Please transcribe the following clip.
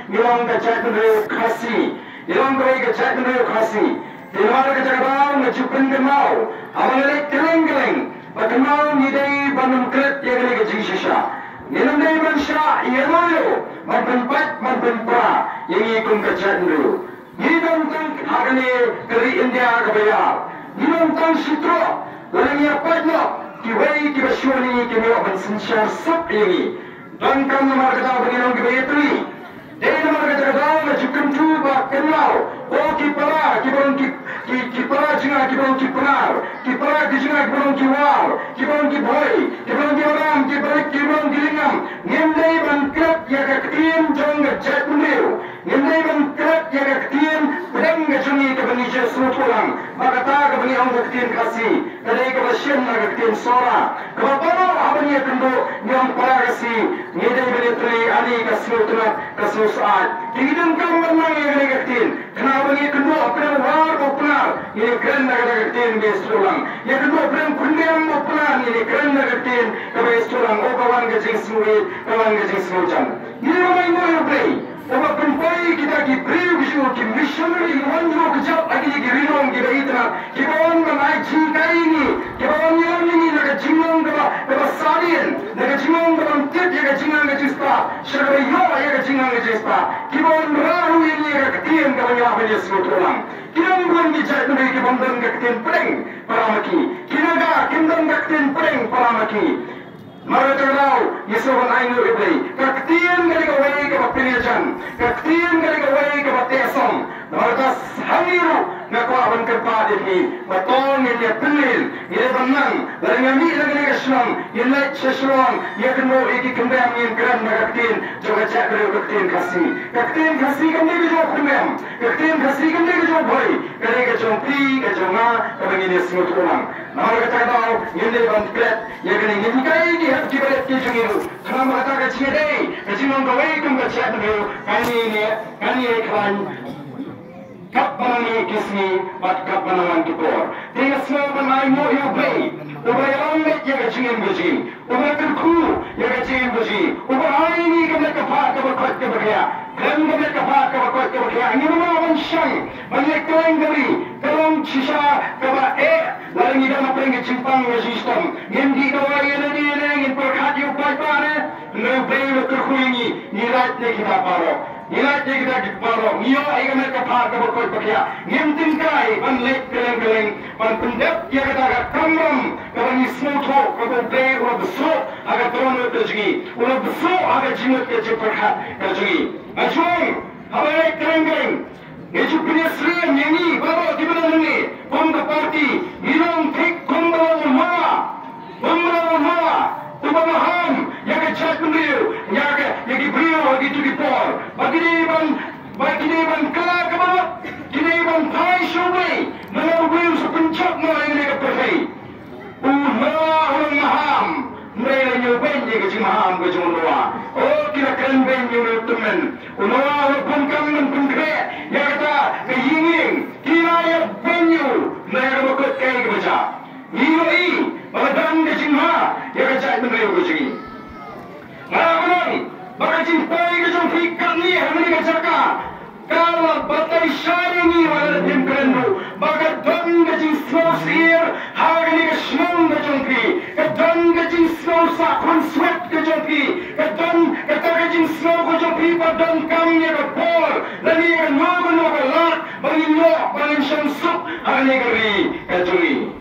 nilong ka chat nre khasi nilong ka chat nre khasi Timar ka jagabang na chupan ka mau amalay keleng Bakamau ni day banam kret yagani ka jingshisha Nilong day man siya iyamoyo magpempa yang ikong ka chat nre Nilong tang hagani kari India ka bayar Nilong tang sitro Walang yapat no Kiway kibasyoni kimiwa bansinsya sap yangi Dangkang na maragadaw Panginoong kibayatri Dahil na maragadaw na jukam tuba kenlaw O kipara Kipara jinga kibarong kipanar Kipara kijinga kibarong kiwar Kibarong kiboy Kibarong kiwaram Kibarong kilingam Ngenday bangkrap Yakaktiyan jong gajat mundiw Ngenday bangkrap Yakaktiyan Pedang gajungi kabanija sutulang Makata kabani ang kaktiyan kasi Kadai kabasyan na kaktiyan sora Kabapano abaniya kendo Niyang para kasi Ngeday banitri ani kasiutunat Kasiusaat Kigidang kamban na yung kaktiyan Kenapa ni kendo Apena war openar Ini keren na kaktiyan Bestulang Ya kendo apena kundiang openar Ini keren na kaktiyan Kabestulang O kawan gajing semuit Kawan gajing semujan Ini ramai mo yung play Oba penpai kita ki breu kisyo ki missionary wanjo kejap lagi ki rinong ki baitna ki bawang manai cintai ni ki bawang yang ni naga jingong ka sadien naga jingong ka tit ya ka jingang ka jispa shagai yo ya ka jingang ka jispa ki bawang rahu ni ka ketien ka banya banya semutulang kinang buan ki jat ni ki bawang ka ketien pedeng paramaki kinaga kindang ka ketien pedeng paramaki Marataglaw, Yesuwan ay nyo iblay. Kaktiyan gali kaway kapapilijan. Kaktiyan gali kaway kapatesong. Namatas hangiru na kuwaban karpadir ni. Batong niya pilil. Niya banang. Larangami lang niya kasyong. Yilay siyasyong. Yakin mo ikikambang yung kram na kaktiyan. Joga jakre kaktiyan kasi. Kaktiyan kasi kami kajong kumem. Kaktiyan kasi kami kajong boy. Kali kajong pi, kajong nga. Kabangin niya smut ulang. Namarataglaw, yilay bandiklet. Yakin niya kay di kibaret ki jungiru kana mata ka chide kajinong kawai kum ka chat ngiru kani khan kapani kisni bat kapanan kipor tinga smo banai mo yu bay ubay on le ya kajingin buji ubay ku ya kajingin buji ubay ni ka ka pa ka ba ka ba Kami mereka pak kawat kawat ini rumah mansang, banyak orang dari kalong sisa kawa lalu kita nak pergi cimpang sistem, ngendi kawa ini ingin perkhati upai pane, lebih betul kuingi, nilat kita paro, niyo ayam mereka pak kawat kawat ngentin kai, banlek keleng, ban pendep ya kata kamram, kawan ismuto, kawan bay ulah besok, agak terlalu terjegi, ulah besok agak jimat kerja perkhat terjegi. Ajung, apa kereng-kereng? Itu punya serian yang ni, baru di mana ni? Bangga parti, bilang tik kumbalan mawa, kumbalan, yang kecil beliau, yang diberiau itu dipor. Bagi ni ban kelak kebawa, kini ban thai shubay, mana beliau sepencak mana yang mereka pergi. Orang maham. Mereka nyobain je kecil maham kecil doa. Oh kita keren ben nyobain temen. Unoa walaupun kamen pengkre, ya kata kehinging, kira ya benyu. Mereka bakal kaya kebaca. Nilai, badan kecil mah, ya kecil mereka kecil. Malam, bakal cintai kecil fikir ni, hamil kecaka. Kalau batai syari ni wala tim keren tu, bakal dan kecil sosir, hari ni kesemang kecil ki. Kadang kajing snow sa konswet kajongpi, kadang kajing snow kajongpi padang kamnya kapor, lagi kan nogo lat, bangin siyang sup, hari kari kajongi.